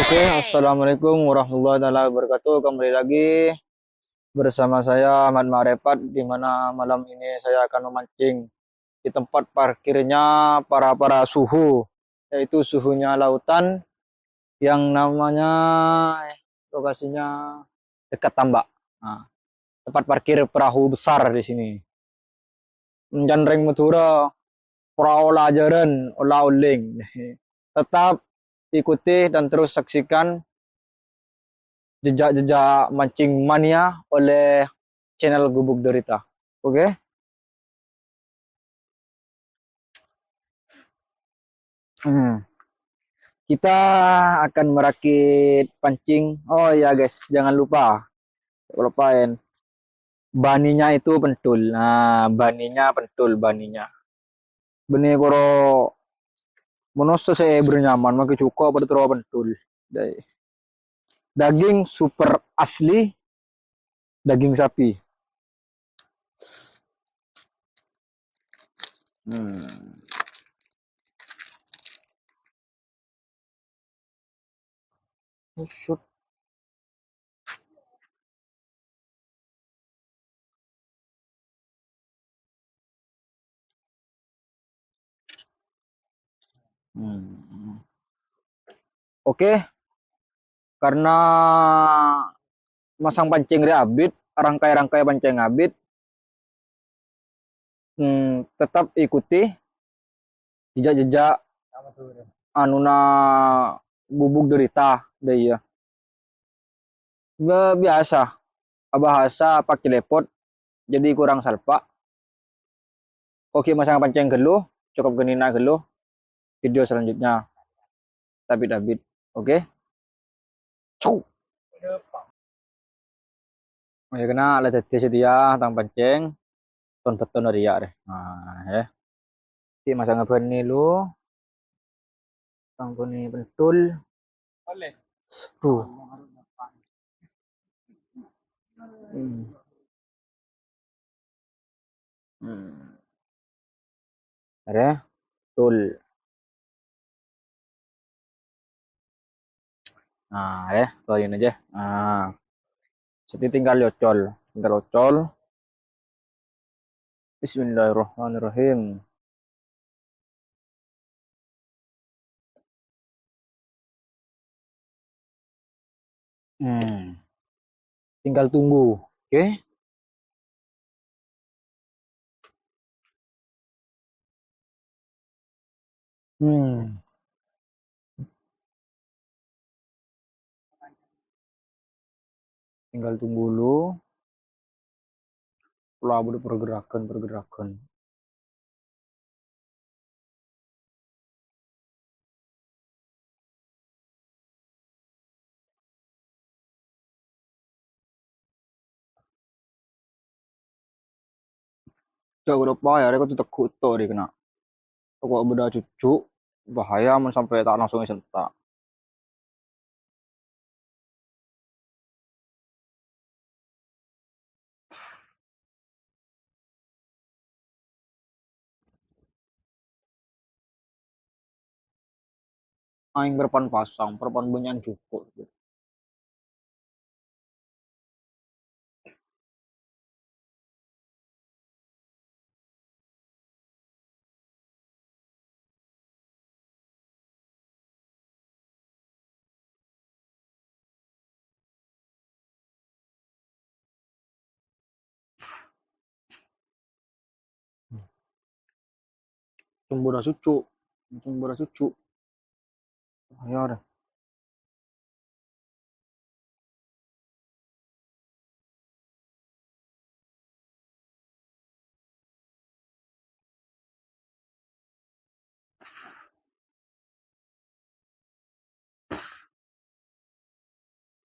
Oke, assalamualaikum warahmatullahi wabarakatuh. Kembali lagi bersama saya Ahmad Marefat, di mana malam ini saya akan memancing di tempat parkirnya para suhu, yaitu suhunya lautan yang namanya lokasinya dekat Tambak. Nah, tempat parkir perahu besar di sini. Menjandreng Madura, perahu jaran, olah oling. Tetap ikuti dan terus saksikan jejak-jejak mancing mania oleh channel Gubuk Derita. Oke? Hmm. Kita akan merakit pancing. Oh ya guys, jangan lupa. Lupain. Baninya itu pentul. Nah, baninya pentul baninya. Benih koro monoso saya bernyaman maka cukup pada terlalu pentul. Daging super asli, daging sapi. Hmm. Shoot. Hmm. Oke, karena masang pancing abit, rangkai-rangkai pancing abit, tetap ikuti jejak-jejak anuna Bubuk Derita deh ya. Biasa bahasa pakai lepot jadi kurang salpa. Oke, masang pancing geluh, cukup genina geluh. Video selanjutnya David David. Oke. Cuk. Oh ya kena alat sedia tang pancing ton beton ria deh. Nah, ya. Oke, masang apa nih lu? Tang ini pentul. Tuh. Hmm. Hmm. Ada, betul. Nah, keluarin aja. Nah, jadi tinggal ocol. Bismillahirrahmanirrahim. Hmm, tinggal tunggu, oke? Hmm, tinggal tunggu dulu. Kalau ada pergerakan. Coba berapa ya? Aku tuh takut tuh dia kena. Aku beda cucu, bahaya sampai tak langsung sentak. Aing berpan pasang, berpan bunyian cukup. Tunggu dah cucu, tunggu dah cucu. Bahaya dah.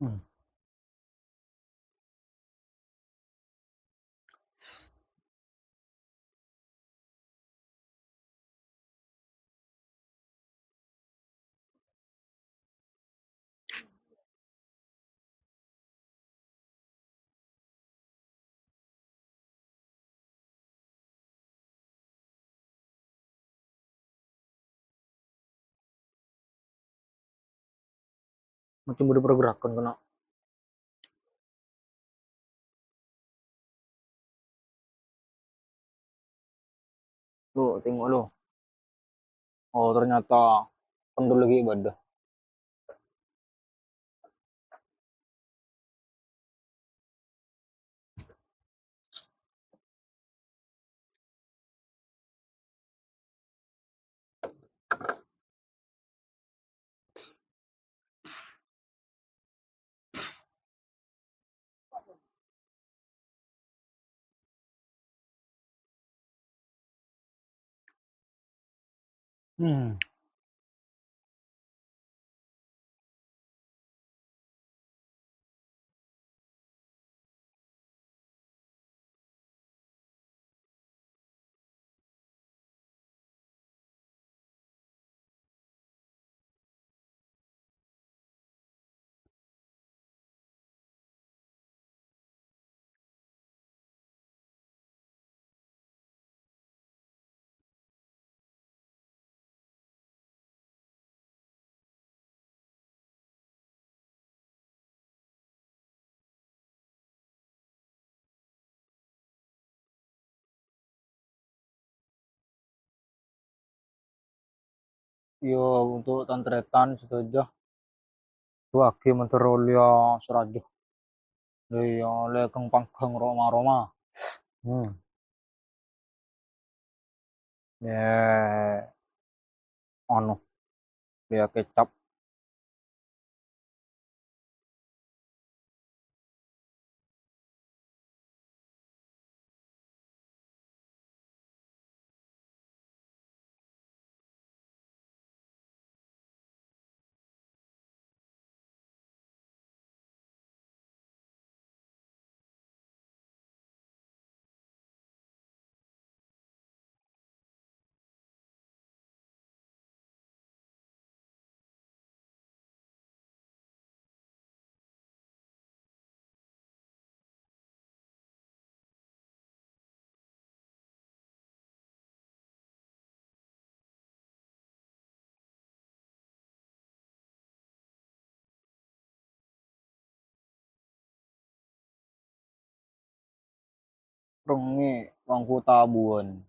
Hmm. macam udah pergerakan kena. Lo tengok lo. Oh ternyata kendor lagi ibadah. Hmm. Yo untuk tantretan setuju. Wagi menterolia serajuh. Dia lekeng pangkeng Roma Roma. Hmm. Ya, anu dia kecap. Rengi wangku tabuan.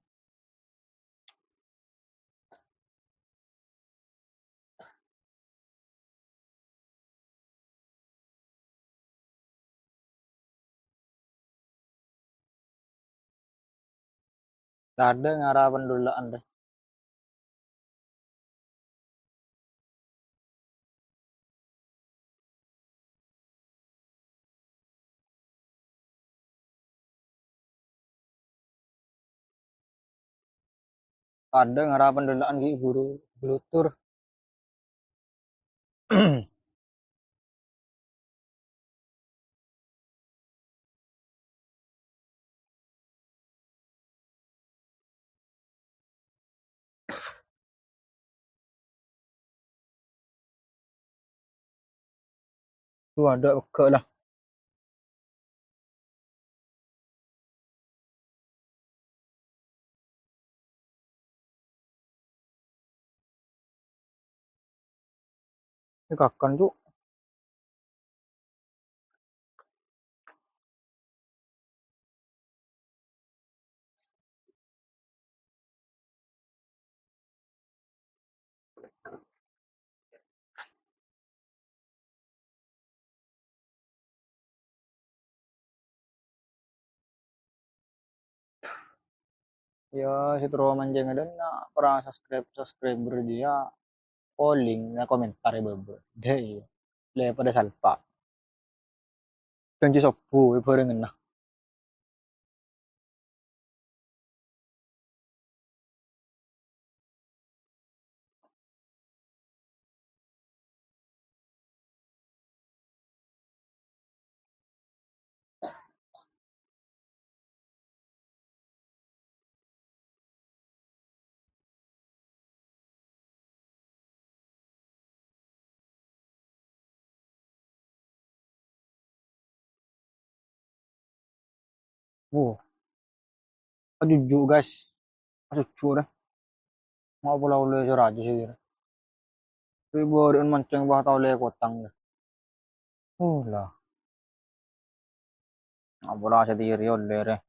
Ada ngarah pendulaan deh. Ada ngarah pendulaan ki guru blutur. Lu ada ke lah. Ini kakan tuh. Ya si terus manjang ada nak para subscriber dia polling na komentar ya bebe. Deh iya. Le pada salpa. Tangki sopu bareng nah. Wow, jujur guys. Jujur dah. Mau pulau le raja sih. Tapi baru mancing bah tahu le kotang. Lah, bola sendiri oleh.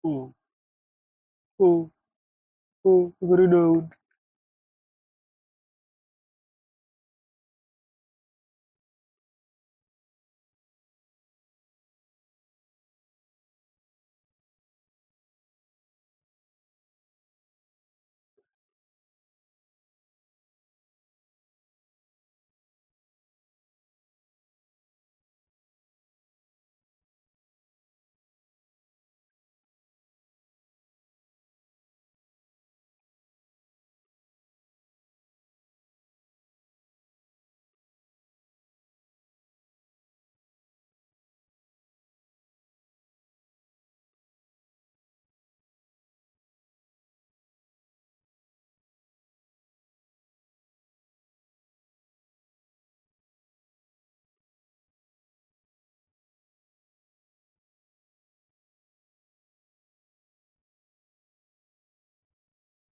Uh, uh, Beri daun.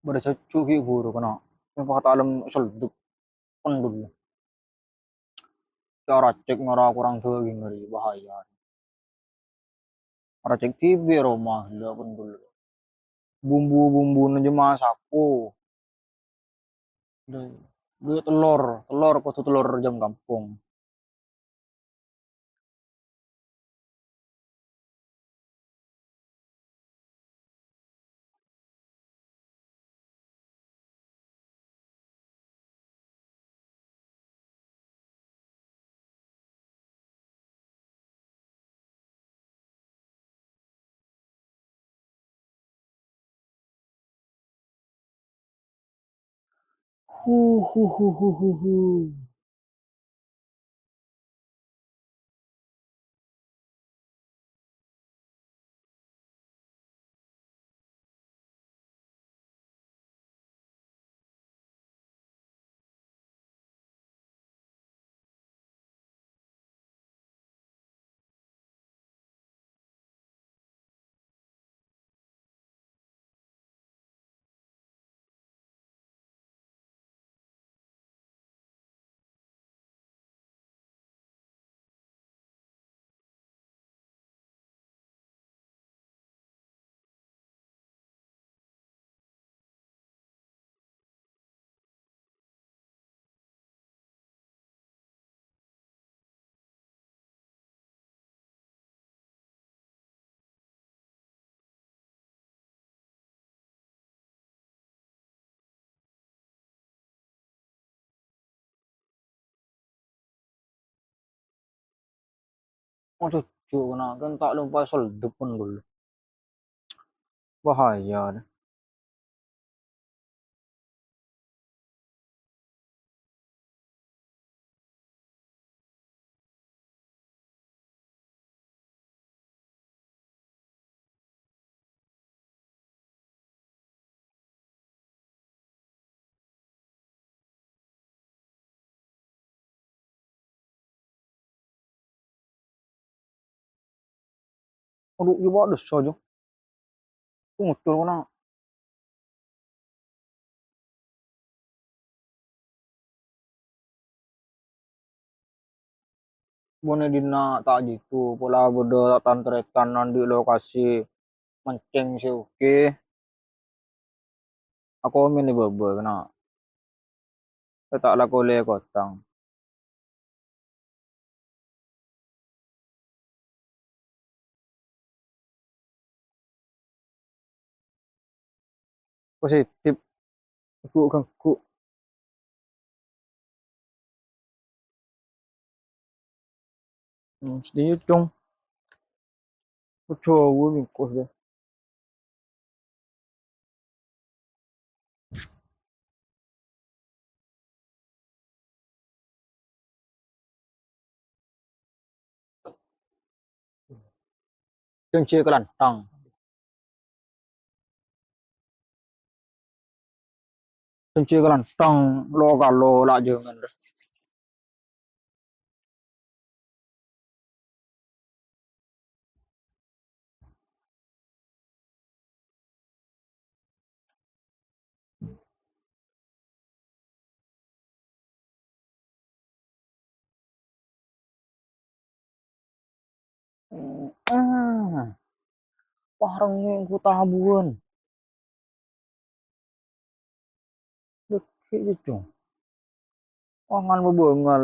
Bersecu ki guru kena. Yang kata alam selduk pendul. Cara cek ngora kurang tuh ngeri bahaya. Cara cek tibe rumah lah pendul. Bumbu-bumbu aja masakku. Dia telur kok telur jam kampung. Huh, huh, huh, huh, huh, huh. Oh cucu kena kan tak lupa selduk pendul. Bahaya. Aduh, ibu ada saja. Muncul kena. Bone dina tak jitu. Pola bodo tantretan di lokasi mancing sih oke. Aku mini bebe kena. Tak laku le kotang. positif ku kan ku sedih dong ku coba bingkus deh jeung ke lantang jeung ke lantang lo kalo lah jangan ah parang yang ku tabuan deket gitu angan bebengal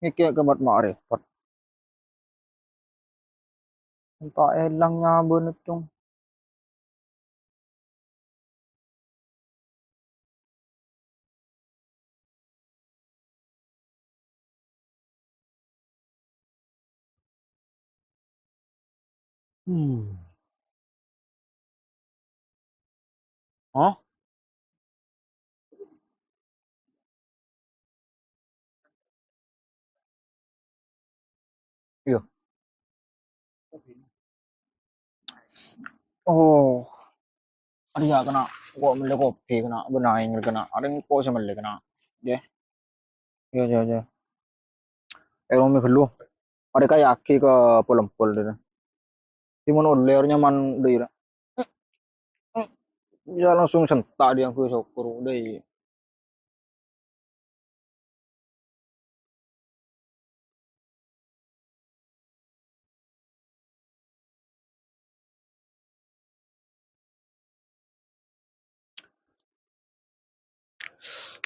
mikir ke mat makrifat entah elangnya bener dong hmm hah iya oh ada ya kena gua beli kopi kena benaing kena ada yang kok sama kena ya ya ya ya Umi gelu ada kayak aki ke pulempul deh timun ulernya man deh ya langsung sentak dia ke syukur deh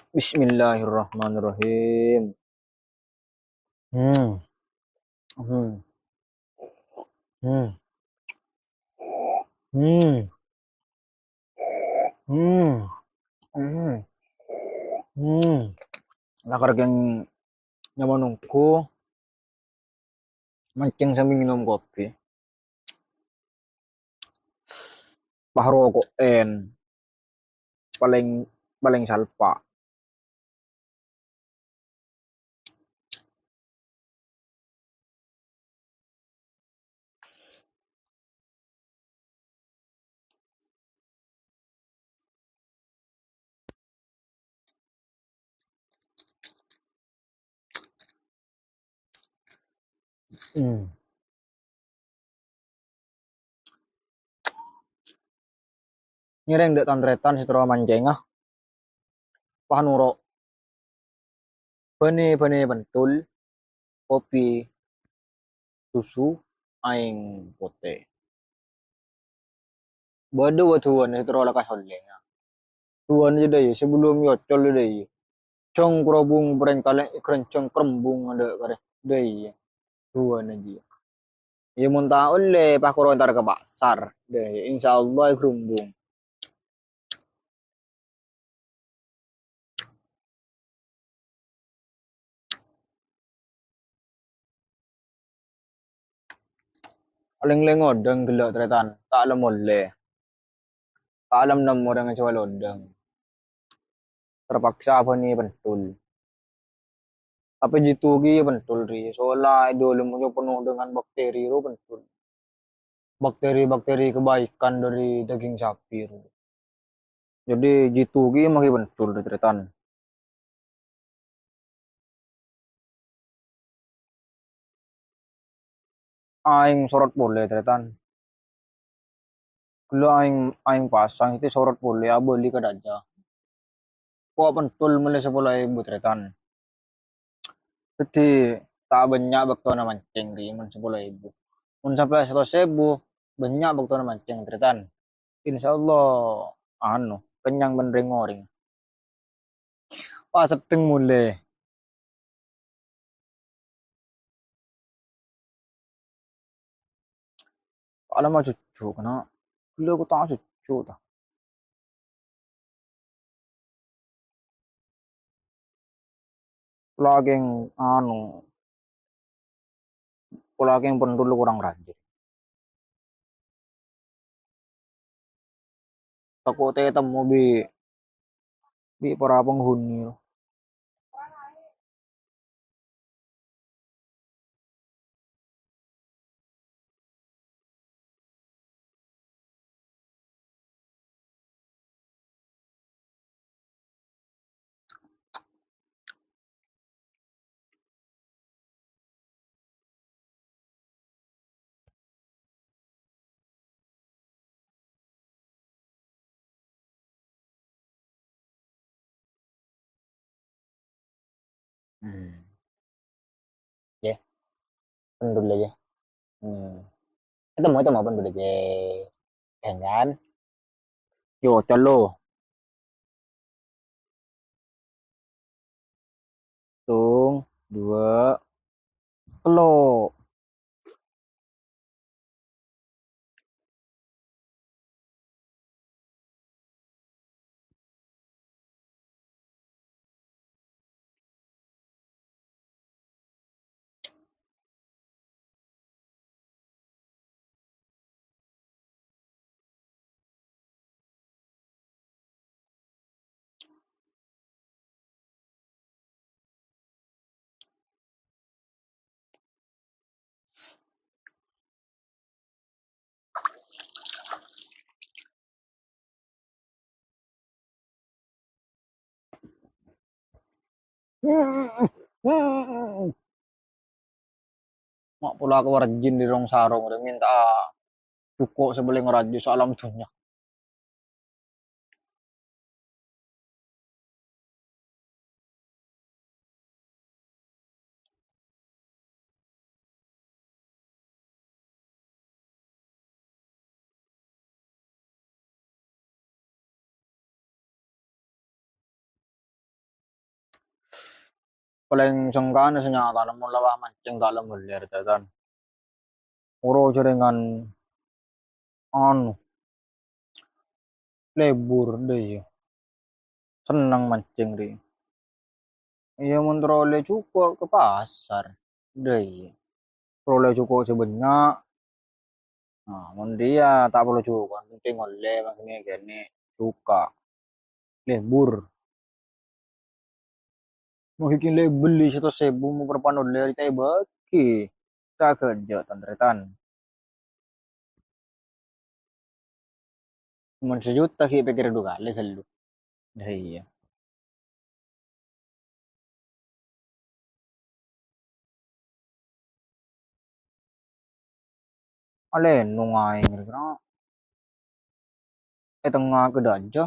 Bismillahirrahmanirrahim hmm hmm hmm hmm hmm hmm hmm nakar yang nyaman nungku mancing sambil minum kopi pahro ko en paling paling salpa hmm nyereng dek tantretan setelah mancing ah pahanuro bene bentul kopi susu aing pote bade watuan setelah lakas holleng tuan aja deh sebelum yocol deh cong kerobung peren kale kerencong kerembung ada kare deh tuan aja ya muntah oleh pak koro ntar ke pasar deh insyaallah kerumbung paling lengodeng gelak tretan tak alam oleh tak alam nemu orang yang coba lodeng terpaksa apa nih bentul tapi jitu gi bentul ri soalnya idol mu penuh dengan bakteri ro bentul bakteri-bakteri kebaikan dari daging sapi ro jadi jitu gi magi bentul di tretan aing sorot boleh tretan kalau aing aing pasang itu sorot boleh beli ke aja kok bentul mulai 10.000 tretan jadi tak banyak bakto na mancing ri mun 10.000 mun sampai 100.000 banyak bakto na mancing tretan insyaallah anu kenyang bener ngoring wah seping mulai alam mah cucu kena gila aku tak cucu ta lagi yang lagi yang penduduk kurang rajin. Takutnya temu di para penghuni. Hmm. Ya, penduduk aja. Hmm. Itu mau penduduk aja. Kan? Yo, calo. Tung, dua, telo. Mak pula aku rajin di rong sarung udah minta cukup sebelum ngerajin salam dunya. Paling sengkan senyata namun lawa mancing dalam mulir dan uro jaringan anu lebur deh ya. Senang mancing deh. Iya mentrole cukup ke pasar deh ya. Peroleh cukup sebanyak. Nah, mun dia tak perlu cukup. Penting oleh maksudnya gini suka lebur. Mau bikin beli 100.000 mau berapa oleh kita bagi. Tak kerja tandretan. Mun sejuta ki pikir dua kali selalu. Dah iya. Ale nungai kira-kira. Tengah ke daja.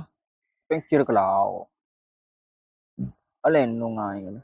Pikir ke lau. Ale nungai kira.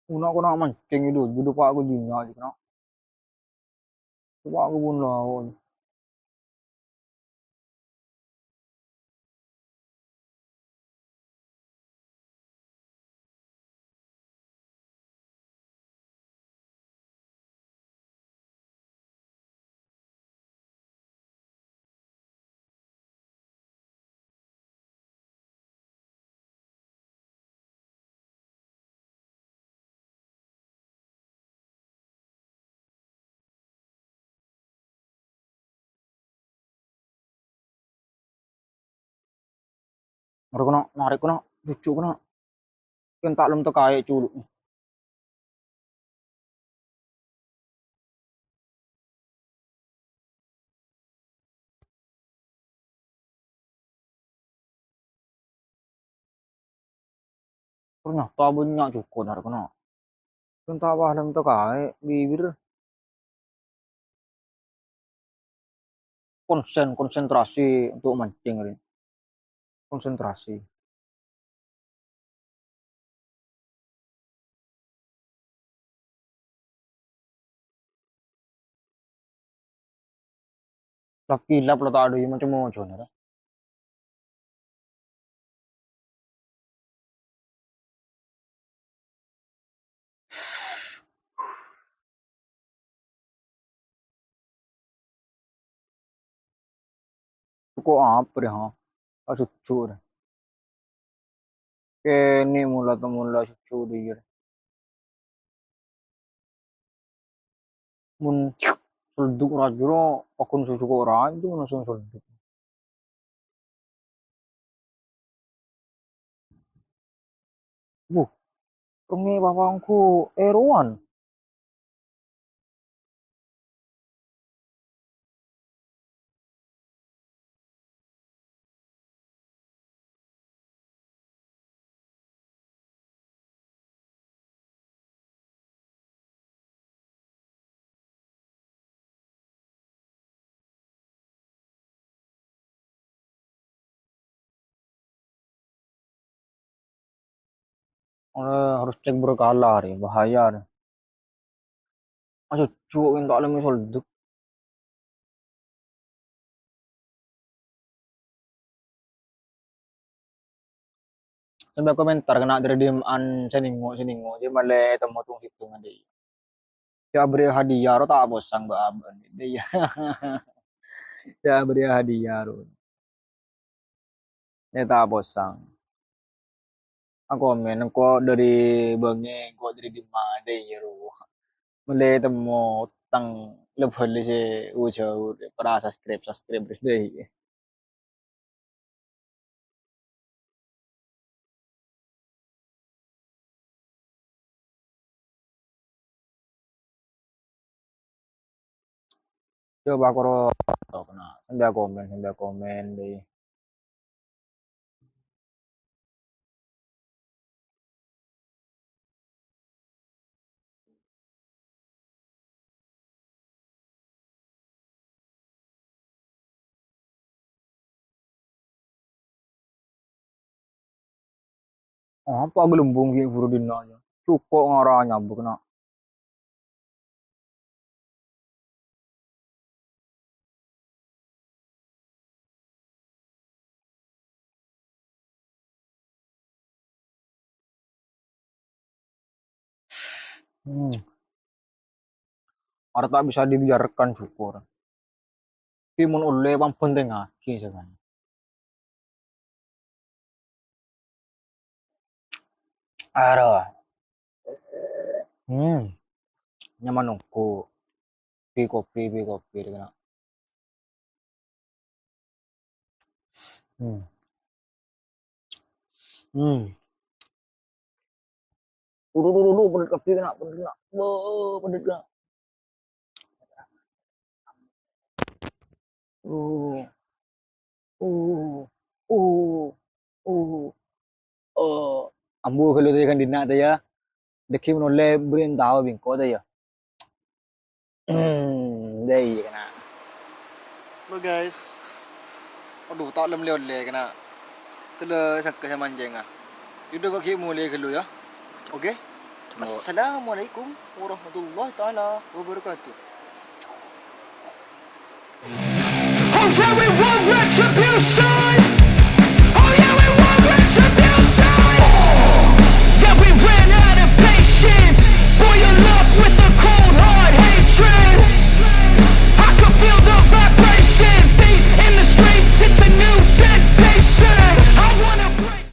Una ko na mancing itu. Budu pak aku jinya. Kira. Pak aku pun lau. Mereka kena narik kena. Lucu kena. Kan tak lem tekai culuk. Ternyata banyak cukup narik kena. Kan tak apa lem tekai. Bibir konsentrasi untuk mancing ini. Konsentrasi. Lakilap lo tak ada yang macam-macam nih. Kok apa deh ha? Cucu deh. Kini mula tu mula cucu dia. Mun selduk rajuro akun susu orang itu langsung selduk. Buh, kami bapakku eruan. Harus cek berkala nih, bahaya nih. Cucu yang tak lemi selduk. Sampai komentar kena redeem an seningo dia malah temu tung situ ngadi. Ya beri hadiah ro tak bosang ba aban dia. Ya beri hadiah ro. Ya tak bosang. Aku komen kok dari bangi kok dari di mana ya ro. Malah temu tang lebih le ucau para subscribe deh. Coba aku ro kena sampai komen deh. Apa gelembung ki Furudin aja. Cukup ngaranya kena. Hmm. Orang tak bisa dibiarkan syukur. Timun oleh bang penting aki sekarang. Aduh. Nyaman nungku. Pi kopi kena. Hmm. Hmm. Dulu pedet kopi kena. Pedet kena. Uh. Uh. Uh. Uh. Oh. Ambu kalau tu kan dina tu ya. Deki menoleh berin tahu bingko tu ya. Dai kena. Lo guys. Aduh, tak oleh kena. Tela sakit sama anjing ah. Itu kok ki mulai kalau ya. Okey. Assalamualaikum warahmatullahi taala wabarakatuh. Oh, everyone retribution!